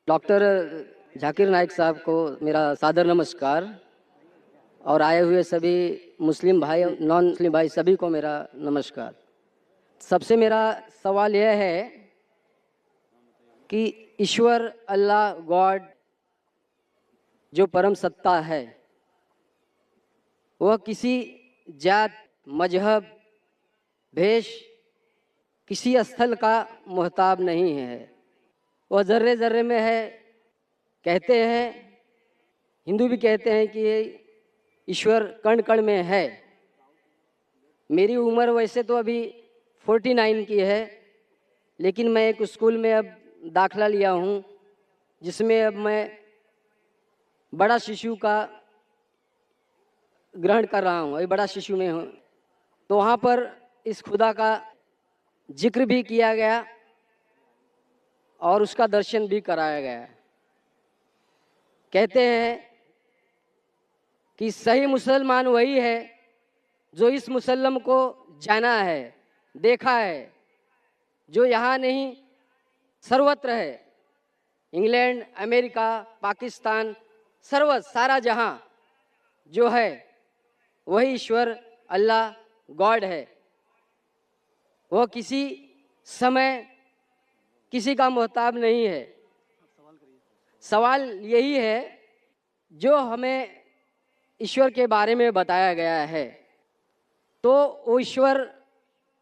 Doctor Zakir Naik साहब को मेरा सादर नमस्कार और आए हुए सभी मुस्लिम भाई नॉन मुस्लिम भाई सभी को मेरा नमस्कार। सबसे मेरा सवाल यह है कि ईश्वर अल्लाह गॉड जो परम सत्ता है वह किसी जात मजहब भेष किसी स्थल का मोहताब नहीं है। वह ज़र्रे ज़र्रे में है। कहते हैं, हिंदू भी कहते हैं कि ईश्वर कण कण में है। मेरी उम्र वैसे तो अभी 49 की है, लेकिन मैं एक स्कूल में अब दाखला लिया हूँ जिसमें अब मैं बड़ा शिशु का ग्रहण कर रहा हूँ। अभी बड़ा शिशु में हूँ, तो वहाँ पर इस खुदा का जिक्र भी किया गया और उसका दर्शन भी कराया गया। कहते हैं कि सही मुसलमान वही है जो इस मुसल्लम को जाना है, देखा है, जो यहाँ नहीं सर्वत्र है। इंग्लैंड, अमेरिका, पाकिस्तान, सारा जहाँ जो है वही ईश्वर अल्लाह गॉड है। वह किसी समय किसी का मोहताब नहीं है। सवाल यही है जो हमें ईश्वर के बारे में बताया गया है, तो वो ईश्वर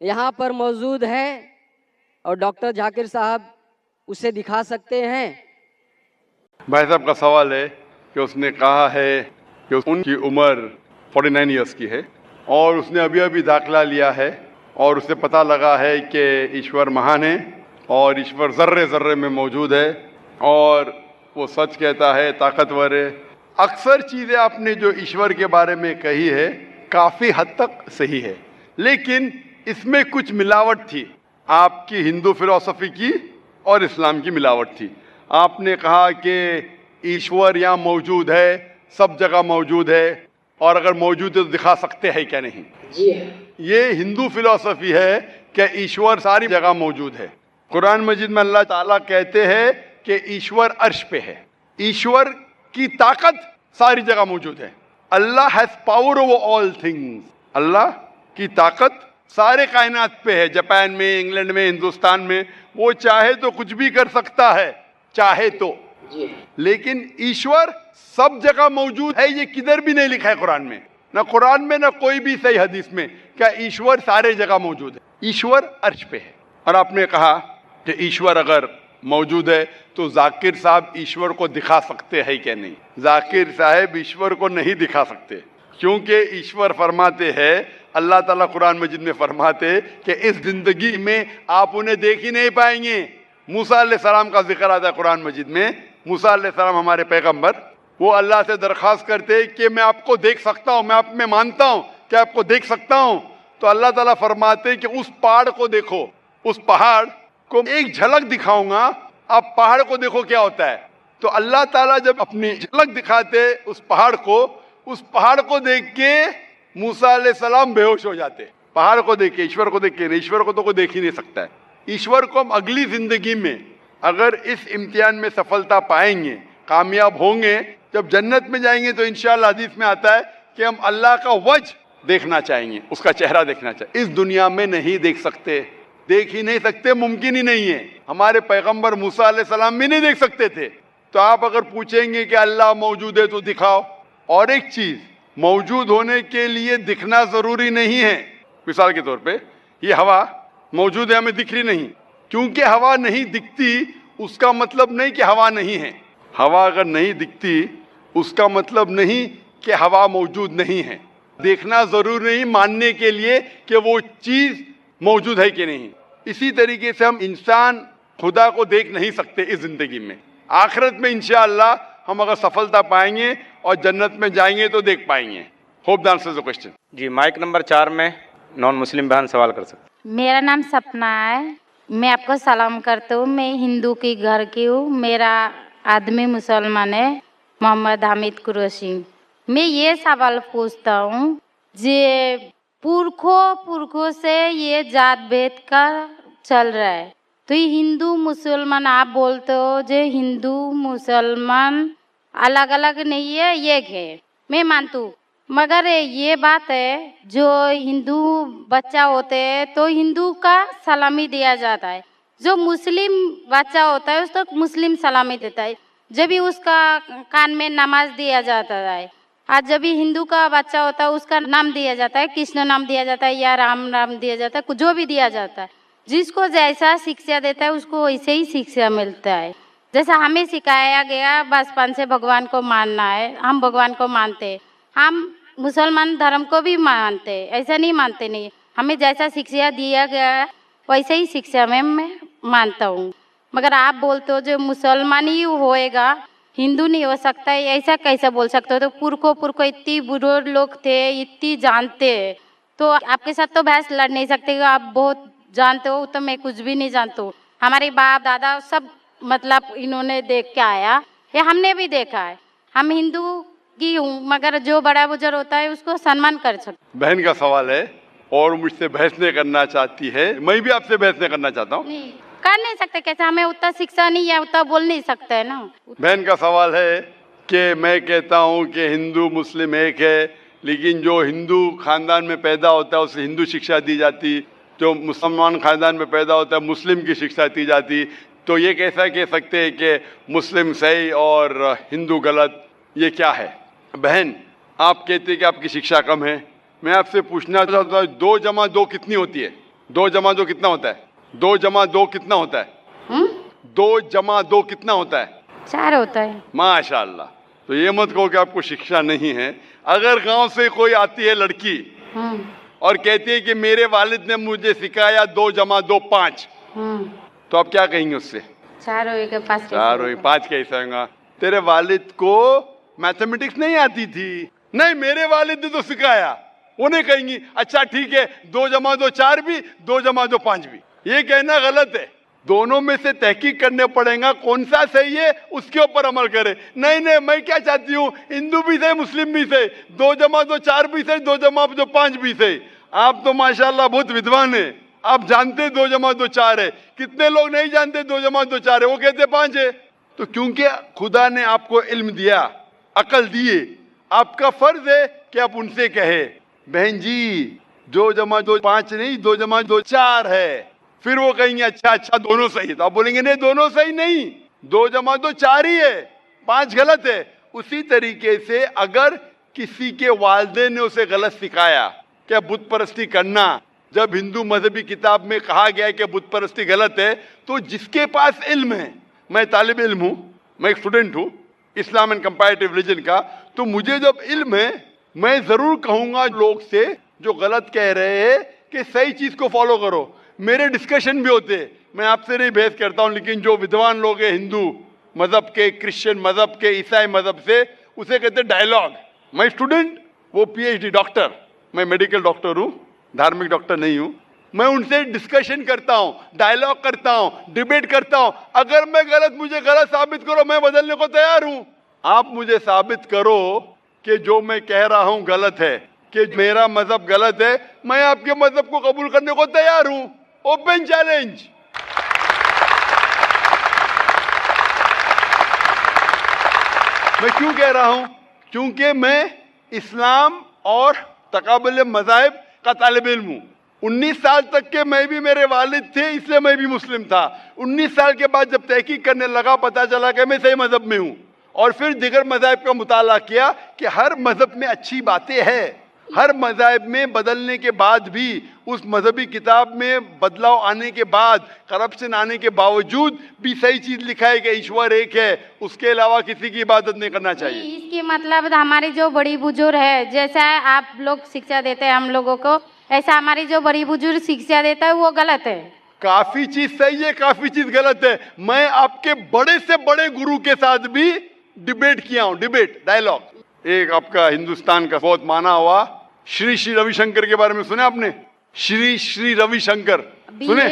यहाँ पर मौजूद है और डॉक्टर जाकिर साहब उसे दिखा सकते हैं। भाई साहब का सवाल है कि उसने कहा है कि उनकी उम्र 49 इयर्स की है और उसने अभी अभी दाखिला लिया है और उसे पता लगा है कि ईश्वर महान है और ईश्वर ज़र्रे ज़र्रे में मौजूद है और वो सच कहता है, ताकतवर है। अक्सर चीज़ें आपने जो ईश्वर के बारे में कही है काफ़ी हद तक सही है, लेकिन इसमें कुछ मिलावट थी। आपकी हिंदू फिलॉसफी की और इस्लाम की मिलावट थी। आपने कहा कि ईश्वर यहाँ मौजूद है, सब जगह मौजूद है और अगर मौजूद है तो दिखा सकते हैं क्या नहीं। जी ये हिंदू फिलॉसफी है कि ईश्वर सारी जगह मौजूद है। कुरान मजीद में अल्लाह ताला कहते हैं कि ईश्वर अर्श पे है। ईश्वर की ताकत सारी जगह मौजूद है। Allah has power over all things. Allah की ताकत सारे कायनात पे है। जापान में, इंग्लैंड में, हिंदुस्तान में, वो चाहे तो कुछ भी कर सकता है, चाहे तो। लेकिन ईश्वर सब जगह मौजूद है, ये किधर भी नहीं लिखा है कुरान में, ना कुरान में ना कोई भी सही हदीस में, क्या ईश्वर सारे जगह मौजूद है। ईश्वर अर्श पे है। और आपने कहा कि ईश्वर अगर मौजूद है तो जाकिर साहब ईश्वर को दिखा सकते हैं क्या नहीं। जाकिर साहब ईश्वर को नहीं दिखा सकते, क्योंकि ईश्वर फरमाते हैं, अल्लाह ताला कुरान मजीद में फरमाते कि इस जिंदगी में आप उन्हें देख ही नहीं पाएंगे। मूसा अलैहिस्सलाम का जिक्र आता है कुरान मजीद में। मूसा अलैहिस्सलाम हमारे पैगंबर, वो अल्लाह से दरख्वास्त करते कि मैं आपको देख सकता हूँ, मैं आप में मानता हूँ कि आपको देख सकता हूँ। तो अल्लाह ताला फरमाते कि उस पहाड़ को देखो, उस पहाड़ को एक झलक दिखाऊंगा, आप पहाड़ को देखो क्या होता है। तो अल्लाह ताला जब अपनी झलक दिखाते उस पहाड़ को देख के मूसा अलैहिस्सलाम बेहोश हो जाते। पहाड़ को देख के, ईश्वर को देख के। ईश्वर को तो कोई देख ही नहीं सकता है। ईश्वर को हम अगली जिंदगी में अगर इस इम्तिहान में सफलता पाएंगे, कामयाब होंगे, जब जन्नत में जाएंगे तो इंशाअल्लाह हदीस में आता है कि हम अल्लाह का वजह देखना चाहेंगे, उसका चेहरा देखना चाहिए। इस दुनिया में नहीं देख सकते, देख ही नहीं सकते, मुमकिन ही नहीं है। हमारे पैगंबर मूसा अलैहिस्सलाम भी नहीं देख सकते थे। तो आप अगर पूछेंगे कि अल्लाह मौजूद है तो दिखाओ। और एक चीज, मौजूद होने के लिए दिखना जरूरी नहीं है। मिसाल के तौर पे ये हवा मौजूद है, हमें दिख रही नहीं। क्योंकि हवा नहीं दिखती उसका मतलब नहीं कि हवा नहीं है। हवा अगर नहीं दिखती उसका मतलब नहीं कि हवा मौजूद नहीं है। देखना जरूरी नहीं मानने के लिए कि वो चीज मौजूद है कि नहीं। इसी तरीके से हम इंसान खुदा को देख नहीं सकते इस जिंदगी में। आखिरत में इंशाअल्लाह हम अगर सफलता पाएंगे और जन्नत में जाएंगे तो देख पाएंगे। Hope the answers the question. जी, माइक नंबर 4 में नॉन मुस्लिम बहन सवाल कर सकते। मेरा नाम सपना है। मैं आपको सलाम करता हूँ। मैं हिंदू की घर की हूँ। मेरा आदमी मुसलमान है, मोहम्मद हामिद कुरैशी। मैं ये सवाल पूछता हूँ, जे पुरखों से ये जात भेद का चल रहा है, तो ये हिंदू मुसलमान आप बोलते हो जो हिंदू मुसलमान अलग अलग नहीं है, एक है, मैं मानती हूँ। मगर ये बात है जो हिंदू बच्चा होते हैं तो हिंदू का सलामी दिया जाता है, जो मुस्लिम बच्चा होता है उसको मुस्लिम सलामी देता है। जब भी उसका कान में नमाज दिया जाता है, आज जब भी हिंदू का बच्चा होता है उसका नाम दिया जाता है, कृष्ण नाम दिया जाता है या राम नाम दिया जाता है, जो भी दिया जाता है। जिसको जैसा शिक्षा देता है उसको वैसे ही शिक्षा मिलता है। जैसा हमें सिखाया गया बचपन से भगवान को मानना है, हम भगवान को मानते हैं, हम मुसलमान धर्म को भी मानते हैं, ऐसा नहीं मानते नहीं। हमें जैसा शिक्षा दिया गया है वैसे ही शिक्षा में मैं मानता हूँ। मगर आप बोलते हो जो मुसलमान ही होएगा, हिंदू नहीं हो सकता है, ऐसा कैसे बोल सकते हो? तो पुरखों इतनी बुजुर्ग लोग थे, इतनी जानते हैं, तो आपके साथ तो बहस लड़ नहीं सकते। आप बहुत जानते हो तो मैं कुछ भी नहीं जानती हूँ। हमारे बाप दादा सब मतलब इन्होंने देख के आया, ये हमने भी देखा है। हम हिंदू की हूँ, मगर जो बड़ा बुजुर्ग होता है उसको सम्मान कर सकते। बहन का सवाल है और मुझसे बहस नहीं करना चाहती है, मैं भी आपसे बहस नहीं करना चाहता हूँ। नहीं कर नहीं सकते, कैसे? हमें उतना शिक्षा नहीं है, उतना बोल नहीं सकते है ना। बहन का सवाल है कि मैं कहता हूँ कि हिंदू मुस्लिम एक है, लेकिन जो हिंदू खानदान में पैदा होता है उसे हिंदू शिक्षा दी जाती, जो मुसलमान खानदान में पैदा होता है मुस्लिम की शिक्षा दी जाती। तो ये कैसा कह सकते हैं कि मुस्लिम सही और हिंदू गलत? ये क्या है? बहन, आप कहते हैं कि आपकी शिक्षा कम है, मैं आपसे पूछना चाहता हूँ 2 जमा 2 कितनी होती है? 2 जमा 2 कितना होता है? 2 जमा 2 कितना होता है? 2 जमा 2 कितना होता है? 4 होता है। माशाल्लाह। तो ये मत कहो कि आपको शिक्षा नहीं है। अगर गांव से कोई आती है लड़की और कहती है कि मेरे वालिद ने मुझे सिखाया 2 जमा 2 5, तो आप क्या कहेंगे उससे? 4 होएगा 5 4 होएगा 5 कैसे होगा? तेरे वालिद को मैथमेटिक्स नहीं आती थी? नहीं, मेरे वालिद ने तो सिखाया। उन्हें कहेंगी अच्छा ठीक है 2 जमा 2 4 भी, 2 जमा 2 5 भी। ये कहना गलत है। दोनों में से तहकीक करने पड़ेगा कौन सा सही है, उसके ऊपर अमल करें। नहीं नहीं, मैं क्या चाहती हूँ, हिंदू भी सही मुस्लिम भी सही, 2 जमा 2 4 भी सही, 2 जमा 2 5 भी सही। आप तो माशाल्लाह बहुत विद्वान है, आप जानते 2 जमा 2 4 है। कितने लोग नहीं जानते 2 जमा 2 4 है, वो कहते 5 है। तो क्योंकि खुदा ने आपको इल्म दिया, अकल दिए, आपका फर्ज है कि आप उनसे कहे बहन जी 2 जमा 2 5 नहीं, 2 जमा 2 4 है। फिर वो कहेंगे अच्छा अच्छा दोनों सही है, तो आप बोलेंगे नहीं दोनों सही नहीं, 2 जमा 2 4 ही है, 5 गलत है। उसी तरीके से अगर किसी के वालिदैन ने उसे गलत सिखाया क्या बुत परस्ती करना, जब हिंदू मजहबी किताब में कहा गया है कि बुत परस्ती गलत है, तो जिसके पास इल्म है, मैं तालिब इल्म हूँ, मैं एक स्टूडेंट हूँ इस्लाम एंड कंपैरेटिव रिलीजन का, तो मुझे जब इल्म है मैं जरूर कहूंगा लोग से जो गलत कह रहे हैं कि सही चीज को फॉलो करो। मेरे डिस्कशन भी होते हैं, मैं आपसे नहीं बहस करता हूं, लेकिन जो विद्वान लोग हैं हिंदू मजहब के, क्रिश्चियन मजहब के, ईसाई मजहब से, उसे कहते हैं डायलॉग। मैं स्टूडेंट, वो पीएचडी डॉक्टर, मैं मेडिकल डॉक्टर हूँ, धार्मिक डॉक्टर नहीं हूँ। मैं उनसे डिस्कशन करता हूँ, डायलॉग करता हूँ, डिबेट करता हूँ। अगर मैं गलत, मुझे गलत साबित करो, मैं बदलने को तैयार हूँ। आप मुझे साबित करो कि जो मैं कह रहा हूँ गलत है, कि मेरा मजहब गलत है, मैं आपके मजहब को कबूल करने को तैयार हूँ। Open challenge. मैं क्यों कह रहा हूं? क्योंकि मैं इस्लाम और तकाबुल मज़ाहिब का तालिब इल्म हूं। 19 साल तक के मैं भी, मेरे वालिद थे इसलिए मैं भी मुस्लिम था। 19 साल के बाद जब तहकीक करने लगा, पता चला कि मैं सही मजहब में हूं, और फिर दिगर मज़ाहिब का मुताला किया कि हर मजहब में अच्छी बातें हैं। हर मज़ाहिब में बदलने के बाद भी, उस मजहबी किताब में बदलाव आने के बाद, करप्शन आने के बावजूद भी सही चीज लिखा है कि ईश्वर एक है, उसके अलावा किसी की इबादत नहीं करना चाहिए। इसके मतलब हमारी जो बड़ी बुजुर्ग है, जैसा आप लोग शिक्षा देते हैं हम लोगों को, ऐसा हमारी जो बड़ी बुजुर्ग शिक्षा देता है वो गलत है। काफी चीज सही है, काफी चीज गलत है। मैं आपके बड़े से बड़े गुरु के साथ भी डिबेट किया हूं, डिबेट, डायलॉग। एक आपका हिंदुस्तान का बहुत माना हुआ श्री श्री रविशंकर के बारे में सुने आपने? श्री श्री रविशंकर सुने?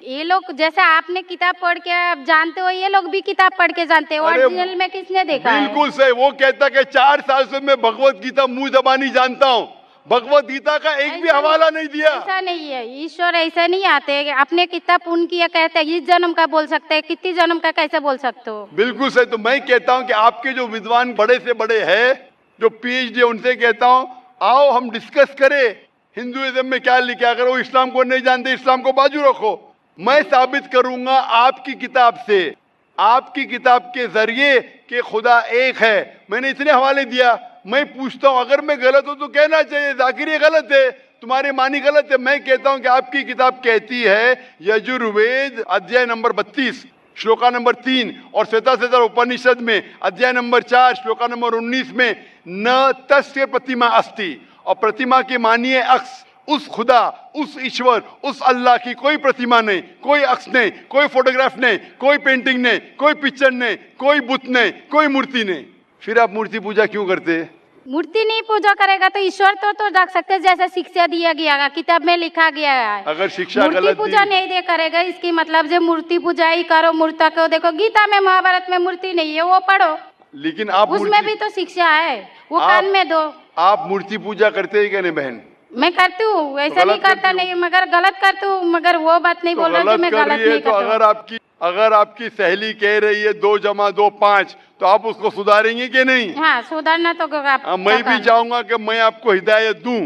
ये लोग जैसे आपने किताब पढ़ के आप जानते हो, ये लोग भी किताब पढ़ के जानते हैं। ओरिजिनल में किसने देखा है? बिल्कुल सही। वो कहता कि 4 साल से मैं भगवत गीता मुंह जबानी जानता हूँ। भगवत गीता का एक भी ऐसा- हवाला नहीं दिया। ऐसा नहीं है, ईश्वर ऐसे नहीं आते कि अपने कितना पुण्य किया कहते हैं, इस जन्म का बोल सकते हैं, कितनी जन्म का कैसे बोल सकते हो? बिल्कुल सही। तो मैं कहता हूं कि आपके जो विद्वान बड़े से बड़े हैं, जो पीएचडी, उनसे कहता हूं आओ हम डिस्कस करें हिंदुइज्म में क्या लिखा है। अगर वो इस्लाम को नहीं जानते, इस्लाम को बाजू रखो। मैं साबित करूंगा आपकी किताब से, आपकी किताब के जरिए कि खुदा एक है। मैंने इतने हवाले दिया। मैं पूछता हूं अगर मैं गलत हूं तो कहना चाहिए जाकिर ये गलत है, तुम्हारी मानी गलत है। मैं कहता हूं कि आपकी किताब कहती है यजुर्वेद अध्याय नंबर 32 श्लोका नंबर 3 और श्वेताश्वेतर उपनिषद में अध्याय नंबर 4 श्लोका नंबर 19 में न तस्य प्रतिमा अस्ति, और प्रतिमा की मानिए अक्स, उस खुदा, उस ईश्वर, उस अल्लाह की कोई प्रतिमा नहीं, कोई अक्स नहीं, कोई फोटोग्राफ नहीं, कोई पेंटिंग नहीं, कोई पिक्चर नहीं, कोई बुत नहीं, कोई मूर्ति नहीं। फिर आप मूर्ति पूजा क्यों करते हैं? मूर्ति नहीं पूजा करेगा तो ईश्वर तो रख सकते हैं, जैसे शिक्षा दिया गया है, किताब में लिखा गया है। अगर शिक्षा मूर्ति गलत पूजा दी, नहीं दे करेगा इसकी मतलब जो मूर्ति पूजा ही करो, मूर्ता को देखो गीता में महाभारत में मूर्ति नहीं है, वो पढ़ो, लेकिन आप उसमें भी तो शिक्षा है, वो कान में दो। आप मूर्ति पूजा करते हैं क्या नहीं बहन? मैं करती हूँ, ऐसा गलत नहीं करता करती नहीं, मगर गलत करती हूँ, मगर वो बात नहीं तो बोल रहा जो मैं कर गलत रही है। नहीं तो करता। अगर आपकी सहेली कह रही है 2 + 2 5, तो आप उसको सुधारेंगे कि नहीं? हाँ, सुधारना तो आप हाँ, मैं भी चाहूंगा कि मैं आपको हिदायत दूं।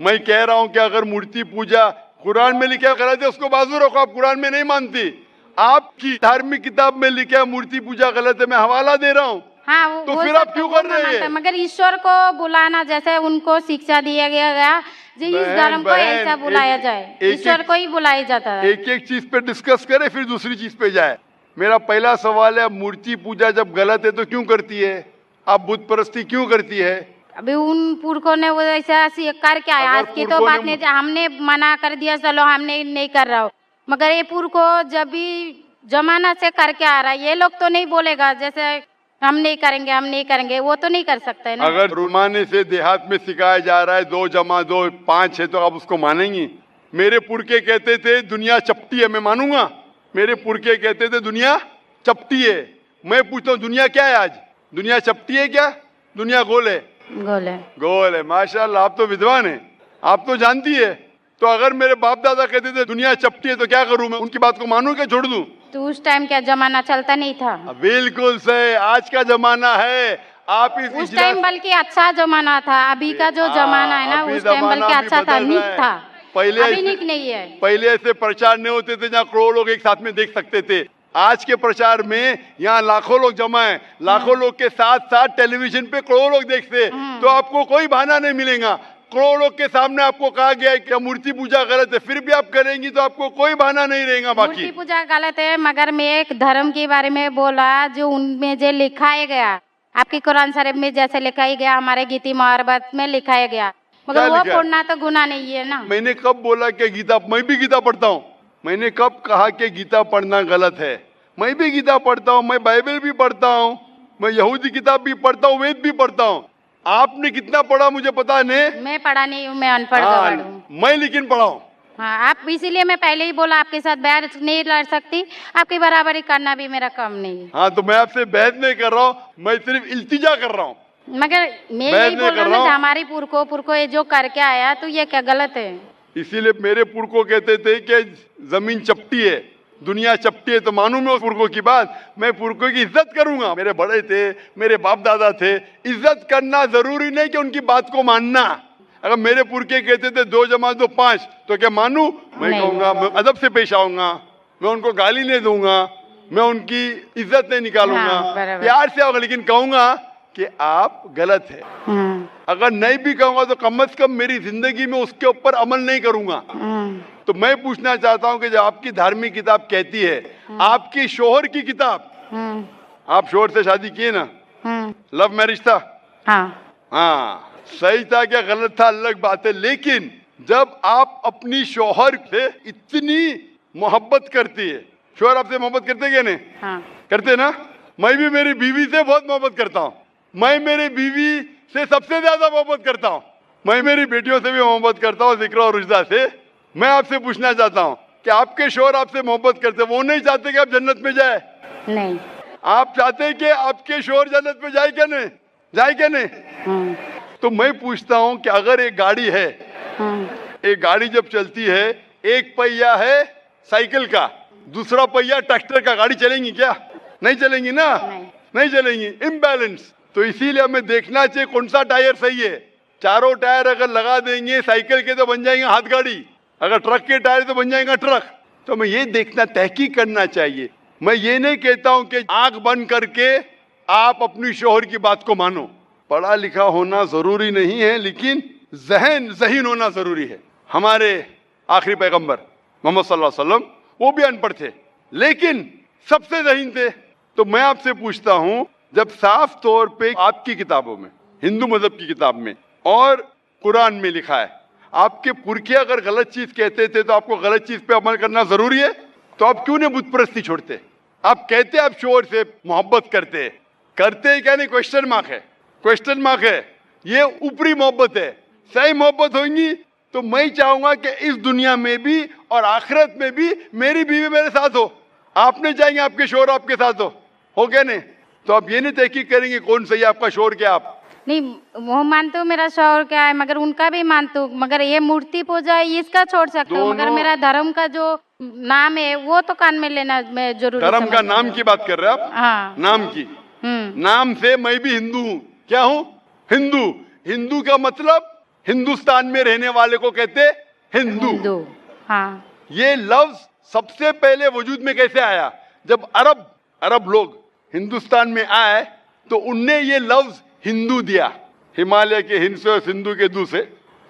मैं कह रहा हूं कि अगर मूर्ति पूजा कुरान में लिखा गलत है, उसको बाजू रखो। आप कुरान में नहीं मानती, आपकी धार्मिक किताब में लिखा है मूर्ति पूजा गलत है, मैं हवाला दे रहा हूँ। हाँ, तो वो फिर सब आप क्यों वो कर मैं रहे मानता हैं? हूं, मगर ईश्वर को बुलाना जैसे उनको शिक्षा दिया गया जी, इस बहन, धर्म को बहन, ऐसा बुलाया एक- जाए, एक- ईश्वर को ही बुलाया जाता है। एक एक चीज पे डिस्कस करे फिर दूसरी चीज पे जाए। मेरा पहला सवाल है, मूर्ति पूजा जब गलत है तो क्यों करती है? आप बुत परस्ती क्यों करती है? अभी उन पुरखों ने वो ऐसा करके आया, अगर आज की तो पुरखों बात ने- नहीं, हमने मना कर दिया चलो हमने नहीं कर रहा हो, मगर ये पुरखों जब भी जमाना से करके आ रहा है, ये लोग तो नहीं बोलेगा जैसे हम नहीं करेंगे, हम नहीं करेंगे, वो तो नहीं कर सकते है ना। अगर रुमाने से देहात में सिखाया जा रहा है 2 + 2 5 है, तो आप उसको मानेंगी? मेरे पुरखे कहते थे दुनिया चपटी है, मैं मानूंगा? मेरे पुरखे कहते थे दुनिया चपटी है। मैं पूछता हूँ दुनिया क्या है आज? दुनिया चपटी है क्या? दुनिया गोल है? गोले गोल है। माशाल्लाह, आप तो विद्वान हैं, आप तो जानती है। तो अगर मेरे बाप दादा कहते थे दुनिया चपटी है तो क्या करूं मैं? उनकी बात को मानूं क्या छोड़ दूं? तो उस टाइम क्या जमाना चलता नहीं था? बिल्कुल सही, आज का जमाना है। आप इस उस टाइम बल्कि अच्छा जमाना था, अभी का जो जमाना है ना, अभी उस टाइम जमाना बल्कि भी अच्छा था, बदल नीक रहा है। था। पहले अभी ऐसे- नीक नहीं है। पहले ऐसे प्रचार नहीं होते थे जहाँ करोड़ों लोग एक साथ में देख सकते थे। आज के प्रचार में यहाँ लाखों लोग जमा है, लाखों लोग के साथ साथ टेलीविजन पे करोड़ों लोग देखते हैं, तो आपको कोई बहाना नहीं मिलेगा। करोड़ों लोग के सामने आपको कहा गया है कि मूर्ति पूजा गलत है, फिर भी आप करेंगी तो आपको कोई बहाना नहीं रहेगा। मूर्ति बाकी पूजा गलत है, मगर मैं एक धर्म के बारे में बोला जो उनमें जो लिखाया गया, आपकी कुरान शरीफ में जैसे लिखाया गया, हमारे गीता महाभारत में लिखाया गया, क्या मगर वो लिखा है? पढ़ना तो गुनाह नहीं है ना। मैंने कब बोला कि गीता, मैं भी गीता पढ़ता हूँ? मैंने कब कहा कि गीता पढ़ना गलत है? मैं भी गीता पढ़ता हूँ, मैं बाइबल भी पढ़ता हूँ, मैं यहूदी किताब भी पढ़ता हूँ, वेद भी पढ़ता हूँ। आपने कितना पढ़ा मुझे पता नहीं। मैं पढ़ा नहीं हूँ, मैं अनपढ़ गवार हूँ। मैं लेकिन पढ़ा हूँ। हाँ, आप इसीलिए मैं पहले ही बोला आपके साथ बहस नहीं लड़ सकती, आपकी बराबरी करना भी मेरा काम नहीं है। हाँ, तो मैं आपसे बहस नहीं कर रहा हूँ, मैं सिर्फ इल्तिजा कर रहा हूँ। मगर मैं बहस यही नहीं बोल कर रहा रहा हूँ हूँ। हमारी पुरखों ये जो करके आया तो ये क्या गलत है? इसीलिए मेरे पुरखों कहते थे कि जमीन चपटी है, दुनिया चपटी है, तो मानूं मैं उस पुरखों की बात? मैं पुरखों की इज्जत करूंगा। मेरे बड़े थे, मेरे बाप दादा थे, इज्जत करना जरूरी नहीं कि उनकी बात को मानना। अगर मेरे पुरखे कहते थे 2 + 2 5, तो क्या मानूं? मैं नहीं। कहूंगा, मैं अदब से पेश आऊंगा, मैं उनको गाली नहीं दूंगा, मैं उनकी इज्जत नहीं निकालूंगा, हाँ, बराबर। प्यार से आऊंगा, लेकिन कहूंगा कि आप गलत है। अगर नहीं भी कहूंगा तो कम से कम मेरी जिंदगी में उसके ऊपर अमल नहीं करूंगा। तो मैं पूछना चाहता हूं कि जो आपकी धार्मिक किताब कहती है, आपकी शोहर की किताब, आप शोहर से शादी किए ना? लव मैरिज था? हाँ, सही था क्या गलत था अलग बात है, लेकिन जब आप अपनी शोहर से इतनी मोहब्बत करती है, शोहर आपसे मोहब्बत करते क्या नहीं? हाँ। करते ना? मैं भी मेरी बीवी से बहुत मोहब्बत करता हूँ। मैं मेरी बीवी से सबसे ज्यादा मोहब्बत करता हूँ। मैं मेरी बेटियों से भी मोहब्बत करता हूँ, जिक्र और रुजदा से। मैं आपसे पूछना चाहता हूँ कि आपके शोहर आपसे मोहब्बत करते, वो नहीं चाहते कि आप जन्नत में जाए? नहीं। आप चाहते हैं कि आपके शोहर जन्नत में जाए क्या नहीं? जाए क्या नहीं? तो मैं पूछता हूँ कि अगर एक गाड़ी है, एक गाड़ी जब चलती है, एक पहिया है साइकिल का, दूसरा पहिया ट्रैक्टर का, गाड़ी चलेंगी क्या? नहीं चलेंगी ना, नहीं चलेंगी, इम्बैलेंस। तो इसीलिए हमें देखना चाहिए कौन सा टायर सही है। चारों टायर अगर लगा देंगे साइकिल के तो बन जाएंगे हाथ गाड़ी, अगर ट्रक के टायर तो बन जाएगा ट्रक। तो हमें ये देखना, तहकीक करना चाहिए। मैं ये नहीं कहता हूं कि आंख बंद करके आप अपनी शोहर की बात को मानो। पढ़ा लिखा होना जरूरी नहीं है, लेकिन ज़हीन होना जरूरी है। हमारे आखिरी पैगंबर मोहम्मद सल्लल्लाहु अलैहि वसल्लम, वो भी अनपढ़ थे लेकिन सबसे ज़हीन थे। तो मैं आपसे पूछता हूं, जब साफ तौर पे आपकी किताबों में, हिंदू मजहब की किताब में और कुरान में लिखा है, आपके पुरखे अगर गलत चीज कहते थे तो आपको गलत चीज पे अमल करना जरूरी है, तो आप क्यों नहीं बुत परस्ती छोड़ते? आप कहते आप शोहर से मोहब्बत करते क्या नहीं? क्वेश्चन मार्क है, क्वेश्चन मार्क है। ये ऊपरी मोहब्बत है। सही मोहब्बत होगी तो मैं चाहूंगा कि इस दुनिया में भी और आखिरत में भी मेरी बीवी मेरे साथ हो। आप नहीं चाहेंगे आपके शोहर आपके साथ हो क्या नहीं? तो आप ये नहीं तहकीक करेंगे कौन सही आपका शोहर क्या? आप नहीं, वो मानते हो मेरा शौहर क्या है, मगर उनका भी मानते हो, मगर ये मूर्ति पूजा इसका छोड़ सकते हो, मगर मेरा धर्म का जो नाम है वो तो कान में लेना मैं जरूरी। धर्म का नाम की बात कर रहे हैं आप? हाँ, नाम की। नाम से मैं भी हिंदू हूँ। क्या हूँ? हिंदू। हिंदू का मतलब हिंदुस्तान में रहने वाले को कहते हिंदू। हाँ। ये लफ्ज सबसे पहले वजूद में कैसे आया? जब अरब लोग हिंदुस्तान में आए तो उनने ये लफ्ज हिंदू दिया। हिमालय के हिंद से और सिंधु के दू से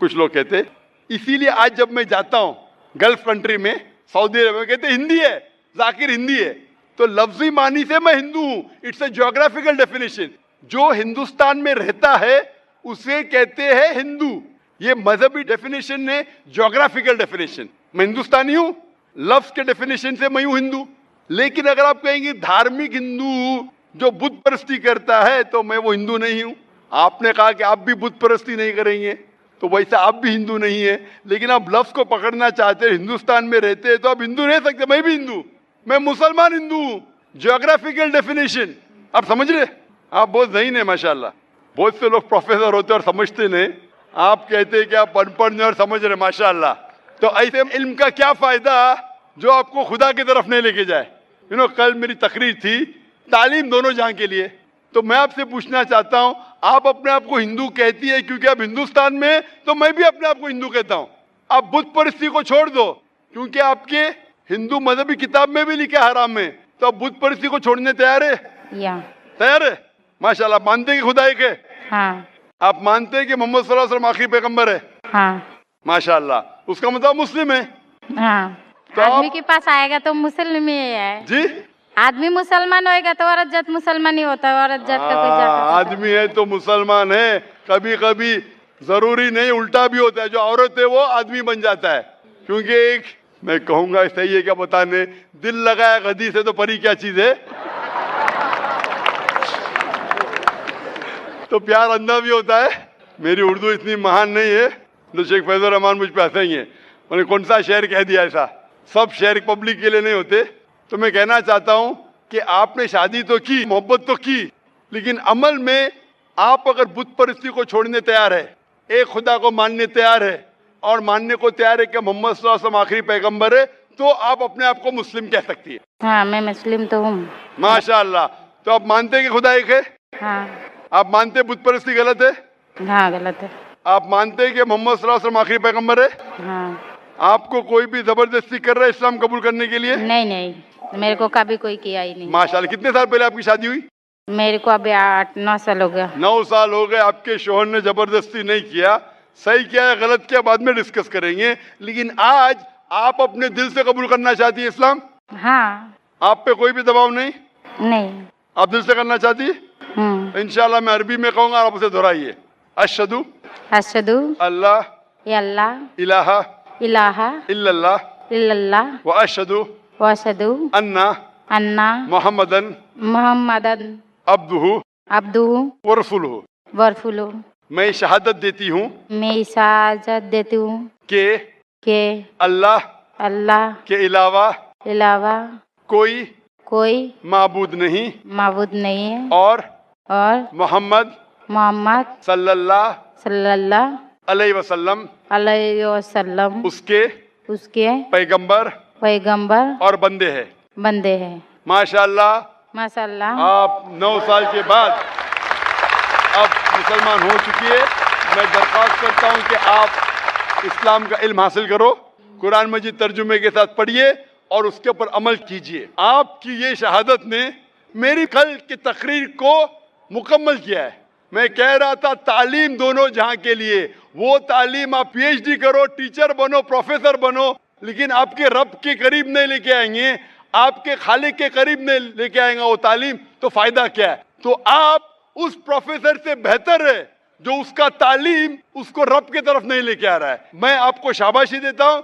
कुछ लोग कहते। इसीलिए आज जब मैं जाता हूँ गल्फ कंट्री में, सऊदी अरब में, कहते हिंदी है, जाकिर हिंदी है। तो लफ्जी मानी से मैं हिंदू हूँ। It's a geographical definition. जो हिंदुस्तान में रहता है उसे कहते हैं हिंदू। ये मजहबी डेफिनेशन ने ज्योग्राफिकल डेफिनेशन। मैं हिंदुस्तानी हूँ, लफ्ज के डेफिनेशन से मैं हूँ हिंदू। लेकिन अगर आप कहेंगे धार्मिक हिंदू जो बुत परस्ती करता है, तो मैं वो हिंदू नहीं हूँ। आपने कहा कि आप भी बुत परस्ती नहीं करेंगे, तो वैसे आप भी हिंदू नहीं है। लेकिन आप लफ्ज को पकड़ना चाहते हैं, हिंदुस्तान में रहते हैं तो आप हिंदू रह सकते। मैं भी हिंदू, मैं मुसलमान हिंदू हूँ। ज्योग्राफिकल डेफिनेशन आप समझ रहे? आप बहुत ज़हीन है माशाल्लाह। बहुत से लोग प्रोफेसर होते और समझते नहीं। आप कहते हैं कि आप अनपढ़ नहीं और समझ रहे, माशाल्लाह। तो ऐसे इल्म का क्या फायदा जो आपको खुदा की तरफ नहीं लेके जाए? कल मेरी तकरीर थी तालीम दोनों जहां के लिए। तो मैं आपसे पूछना चाहता हूं, आप अपने आप को हिंदू कहती है क्योंकि आप हिंदुस्तान में, तो मैं भी अपने आप को हिंदू कहता हूं। आप बुत परस्ती को छोड़ दो क्योंकि आपके हिंदू मजहबी किताब में भी लिखा हराम है, तो आप बुत परस्ती को छोड़ने तैयार है? तैयार है? माशाल्लाह। मानते हैं कि खुदा एक है? हाँ। आप मानते हैं कि मोहम्मद सल्लल्लाहु अलैहि वसल्लम आखिरी पैगंबर है? हाँ। माशाल्लाह। उसका मतलब मुस्लिम है। हाँ। तो आदमी के पास आएगा तो मुस्लिम ही है जी। आदमी मुसलमान होएगा तो औरत जात मुसलमान ही होता है। औरत जात का कोई जात आदमी है तो मुसलमान है। कभी कभी जरूरी नहीं, उल्टा भी होता है। जो औरत है वो आदमी बन जाता है। क्योंकि एक मैं कहूंगा सही है क्या बताने, दिल लगाया गधी से तो परी क्या चीज है। तो प्यार अंधा भी होता है। मेरी उर्दू इतनी महान नहीं है तो शेख फैजुर रहमान मुझ पे हंसेंगे। मैंने कौन सा शेर कह दिया ऐसा? सब शेर पब्लिक के लिए नहीं होते। तो मैं कहना चाहता हूं कि आपने शादी तो की, मोहब्बत तो की, लेकिन अमल में आप अगर बुत परस्ती को छोड़ने तैयार है, एक खुदा को मानने तैयार है और मानने को तैयार है कि मोहम्मद सल्लल्लाहु अलैहि वसल्लम आखिरी पैगंबर है, तो आप अपने आप को मुस्लिम कह सकती है। हाँ, मैं मुस्लिम तो हूँ। माशाअल्लाह। तो आप मानते हैं कि खुदा एक है? हाँ। आप मानते हैं बुत परस्ती गलत है? हाँ, गलत है। आप मानते हैं कि मोहम्मद सल्लल्लाहु अलैहि वसल्लम आखिरी पैगंबर है? हाँ। आपको कोई भी जबरदस्ती कर रहा है इस्लाम कबूल करने के लिए? नहीं, मेरे को कभी कोई किया ही नहीं। माशाल्लाह। कितने साल पहले आपकी शादी हुई? मेरे को अभी 8-9 साल हो गया। 9 साल हो गए। आपके शोहर ने जबरदस्ती नहीं किया। सही किया है गलत किया बाद में डिस्कस करेंगे, लेकिन आज आप अपने दिल से कबूल करना चाहती है इस्लाम? हाँ। आप पे कोई भी दबाव नहीं? नहीं। आप दिल से करना चाहती है? इंशाल्लाह मैं अरबी में कहूंगा, आप उसे दोहराइए। अशहदु अल्लाह इलाहा इल्लल्लाह व अशहदु अन्ना मुहम्मदन अब्दुहु व रसूलुहु। मैं शहादत देती हूँ कि अल्लाह के अलावा कोई माबूद नहीं है और मोहम्मद सल्लल्लाहु सल्लल्लाहु अलैहि वसल्लम अलैहि वसल्लम उसके उसके पैगंबर पैगंबर और बंदे हैं। बंदे हैं। माशाल्लाह, माशाल्लाह। आप 9 साल के बाद अब मुसलमान हो चुकी है। मैं दरख्वास्त करता हूं कि आप इस्लाम का इल्म हासिल करो, कुरान मजीद तर्जुमे के साथ पढ़िए और उसके ऊपर अमल कीजिए। आपकी ये शहादत ने मेरी कल की तकरीर को मुकम्मल किया है। मैं कह रहा था तालीम दोनों जहां के लिए, वो तालीम आप पीएचडी करो, टीचर बनो, प्रोफेसर बनो, लेकिन आपके रब के करीब नहीं लेके आएंगे, आपके खालिक के करीब नहीं लेके आएंगे वो तालीम, तो फायदा क्या है? तो आप उस प्रोफेसर से बेहतर है जो उसका तालीम उसको रब की तरफ नहीं लेके आ रहा है। मैं आपको शाबाशी देता हूं।